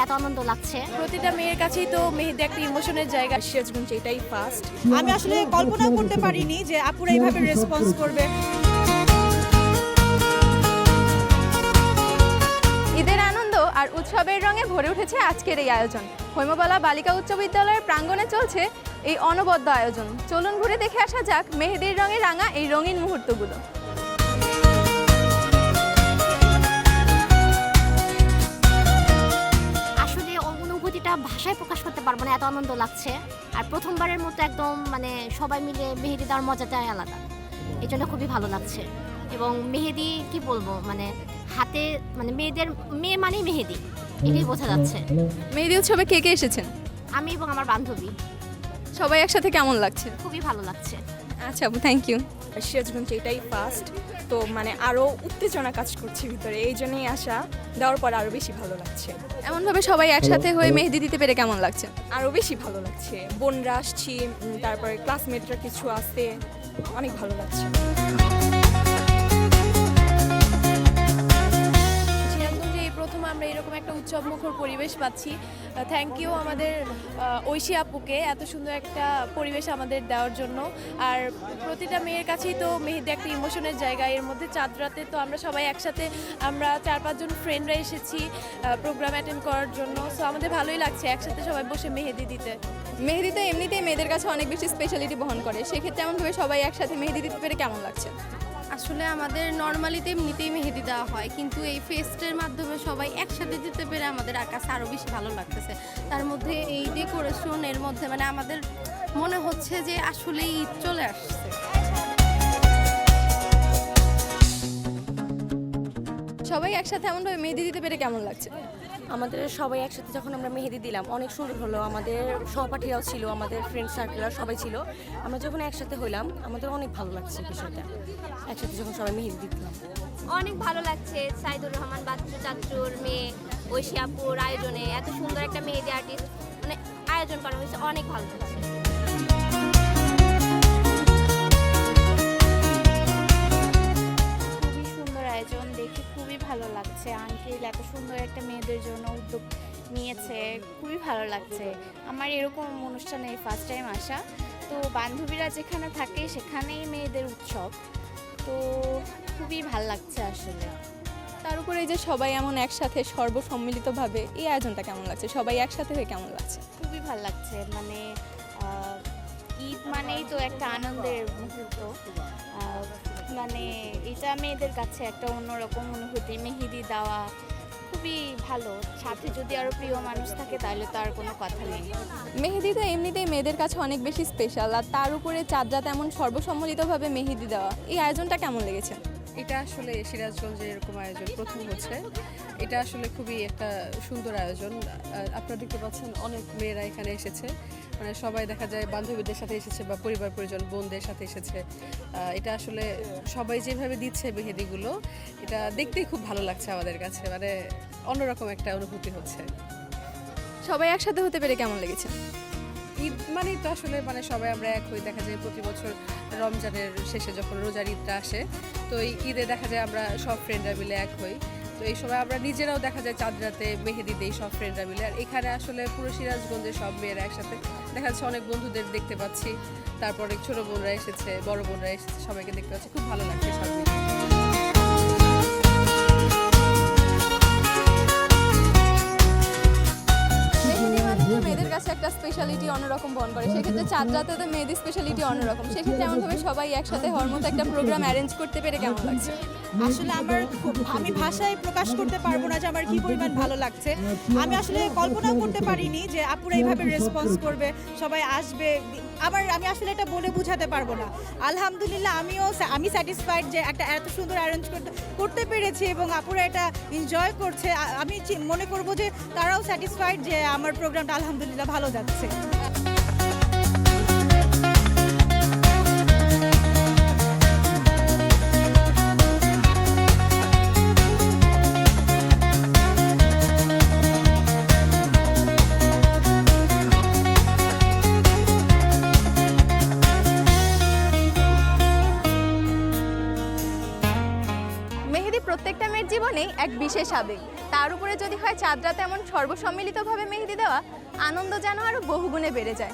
এত আনন্দ লাগছে। প্রতিটা মেয়ের কাছেই তো মেহেদি একটা ইমোশনের জায়গা। সিরাজগঞ্জ এটাই ফার্স্ট। আমি আসলে কল্পনাও করতে পারিনি যে আপুরা এইভাবে রেসপন্স করবে। ঈদের আনন্দ আর উৎসবের রঙে ভরে উঠেছে আজকের এই আয়োজন। হৈমবালা বালিকা উচ্চ বিদ্যালয়ের প্রাঙ্গণে চলছে এই অনবদ্য আয়োজন। চলুন ঘুরে দেখে আসা যাক মেহেদির রঙে রাঙা এই রঙিন মুহূর্তগুলো। আসলে অনুভূতিটা ভাষায় প্রকাশ করতে পারবো না, এত আনন্দ লাগছে। আর প্রথমবারের মতো একদম মানে সবাই মিলে মেহেদি দেওয়ার মজাটাই আলাদা, এই জন্য খুবই ভালো লাগছে। এবং মেহেদি কি বলবো, মানে হাতে মানে মেয়ে মানেই মেহেদি, এটাই বোঝা যাচ্ছে। মেহেদি উৎসবে কে কে এসেছেন? আমি এবং আমার বান্ধবী। সবাই একসাথে কেমন লাগছে? খুবই ভালো লাগছে। আচ্ছা আপু, থ্যাংক ইউ। সিরাজগঞ্জ এটাই ফার্স্ট, তো মানে আরও উত্তেজনা কাজ করছে ভিতরে, এই জন্যই আসা। দেওয়ার পর আরও বেশি ভালো লাগছে। এমনভাবে সবাই একসাথে হয়ে মেহেদি দিতে পেরে কেমন লাগছে? আরও বেশি ভালো লাগছে। বোনরা আসছি, তারপরে ক্লাসমেটরা কিছু আসতে, অনেক ভালো লাগছে। সিরাজগঞ্জে এই প্রথম আমরা এরকম একটা উৎসবমুখর পরিবেশ পাচ্ছি। থ্যাংক ইউ আমাদের ঐশী আপুকে এত সুন্দর একটা পরিবেশ আমাদের দেওয়ার জন্য। আর প্রতিটা মেয়ের কাছেই তো মেহেদি একটা ইমোশনের জায়গা। এর মধ্যে চাঁদ রাতে তো আমরা সবাই একসাথে, আমরা 4-5 জন ফ্রেন্ডরা এসেছি প্রোগ্রাম অ্যাটেন্ড করার জন্য। সো আমাদের ভালোই লাগছে একসাথে সবাই বসে মেহেদি দিতে। মেহেদি তো এমনিতেই মেয়েদের কাছে অনেক বেশি স্পেশালিটি বহন করে, সেক্ষেত্রে এমনভাবে সবাই একসাথে মেহেদি দিতে পেরে কেমন লাগছে? আসলে আমাদের নর্মালিতে এমনিতেই মেহেদি দেওয়া হয়, কিন্তু এই ফেস্টের মাধ্যমে সবাই একসাথে দিতে পেরে আমাদের কাছে আরও বেশি ভালো লাগতেছে। তার মধ্যে এই ডেকোরেশন, এর মধ্যে মানে আমাদের মনে হচ্ছে যে আসলে ঈদ চলে আসছে। সবাই একসাথে এমনভাবে মেহেদি দিতে পেরে কেমন লাগছে? আমাদের সবাই একসাথে যখন আমরা মেহেদি দিলাম অনেক সুন্দর হলো। আমাদের সহপাঠীরাও ছিল, আমাদের ফ্রেন্ড সার্কেলরা সবাই ছিল। আমরা যখন একসাথে হইলাম আমাদের অনেক ভালো লাগছে বিষয়টা, একসাথে যখন সবাই মেহেদি দিলাম। অনেক ভালো লাগছে। সাইদুর রহমান বাচ্চু চাচুর মেয়ে ঐশী আপুর আয়োজনে এত সুন্দর একটা মেহেদি আর্টিস্ট মানে আয়োজন করা হয়েছে, অনেক ভালো লাগছে। খুবই সুন্দর আয়োজন, দেখে খুবই ভালো লাগছে। আঙ্কেল এত সুন্দর একটা মেয়েদের জন্য উদ্যোগ নিয়েছে, খুবই ভালো লাগছে। আমার এরকম অনুষ্ঠানে ফার্স্ট টাইম আসা, তো বান্ধবীরা যেখানে থাকে সেখানেই মেয়েদের উৎসব, তো খুবই ভালো লাগছে আসলে। তার উপরে এই যে সবাই এমন একসাথে সর্বসম্মিলিতভাবে এই আয়োজনটা কেমন লাগছে? সবাই একসাথে হয়ে কেমন লাগছে? খুবই ভালো লাগছে। মানে ঈদ মানেই তো একটা আনন্দের মুহূর্ত, মানে এটা মেয়েদের কাছে একটা অন্যরকম অনুভূতি। মেহেদি দেওয়া খুবই ভালো, সাথে যদি আরও প্রিয় মানুষ থাকে তাহলে তো আর কোনো কথা নেই। মেহেদি তো এমনিতেই মেয়েদের কাছে অনেক বেশি স্পেশাল, আর তার উপরে চাঁদ রাত এমন সর্বসম্মলিতভাবে মেহেদি দেওয়া, এই আয়োজনটা কেমন লেগেছে? এটা আসলে সিরাজগঞ্জে এরকম আয়োজন প্রথম হচ্ছে। এটা আসলে খুবই একটা সুন্দর আয়োজন। আপনারা দেখতে পাচ্ছেন অনেক মেয়েরা এখানে এসেছে, মানে সবাই দেখা যায় বান্ধবীদের সাথে এসেছে বা পরিবার পরিজন বোনদের সাথে এসেছে। এটা আসলে সবাই যেভাবে দিচ্ছে মেহেদিগুলো, এটা দেখতেই খুব ভালো লাগছে আমাদের কাছে, মানে অন্যরকম একটা অনুভূতি হচ্ছে। সবাই একসাথে হতে পেরে কেমন লেগেছে? ঈদ মানেই তো আসলে মানে সবাই আমরা এক হই। দেখা যায় প্রতি বছর রমজানের শেষে যখন রোজার ঈদটা আসে, তো এই ঈদে দেখা যায় আমরা সব ফ্রেন্ডরা মিলে এক হই। তো এই সময় আমরা নিজেরাও দেখা যায় চাঁদ রাতে মেহেদি দেই সব ফ্রেন্ডরা মিলে। আর এখানে আসলে পুরো সিরাজগঞ্জের সব মেয়েরা একসাথে দেখা যাচ্ছে, অনেক বন্ধুদের দেখতে পাচ্ছি, তারপরে ছোটো বোনরা এসেছে, বড় বোনরা এসেছে, সবাইকে দেখতে পাচ্ছি, খুব ভালো লাগছে সব মিলে। মেয়েদের কাছে একটা স্পেশালিটি অন্যরকম বহন করে, সেক্ষেত্রে চাঁদ রাতে তো মেয়েদের স্পেশালিটি অন্যরকম। সেক্ষেত্রে এমনভাবে সবাই একসাথে হওয়ার মতো একটা প্রোগ্রাম অ্যারেঞ্জ করতে পেরে কেমন লাগছে? আসলে আমি ভাষায় প্রকাশ করতে পারবো না যে আমার কি পরিমাণ ভালো লাগছে। আমি আসলে কল্পনাও করতে পারিনি যে আপুরা এইভাবে রেসপন্স করবে, সবাই আসবে। আমি আসলে এটা বলে বোঝাতে পারবো না। আলহামদুলিল্লাহ আমি স্যাটিসফাইড যে একটা এত সুন্দর অ্যারেঞ্জ করতে পেরেছি এবং আপুরা এটা এনজয় করছে। আমি মনে করবো যে তারাও স্যাটিসফাইড যে আমার প্রোগ্রামটা আলহামদুলিল্লাহ ভালো যাচ্ছে। মেহেদি প্রত্যেকটা মেয়ের জীবনেই এক বিশেষ আবেগ, তার উপরে যদি হয় চাঁদ রাতে এমন সর্বসম্মিলিতভাবে মেহেদি দেওয়া, আনন্দ যেন আরও বহুগুণে বেড়ে যায়।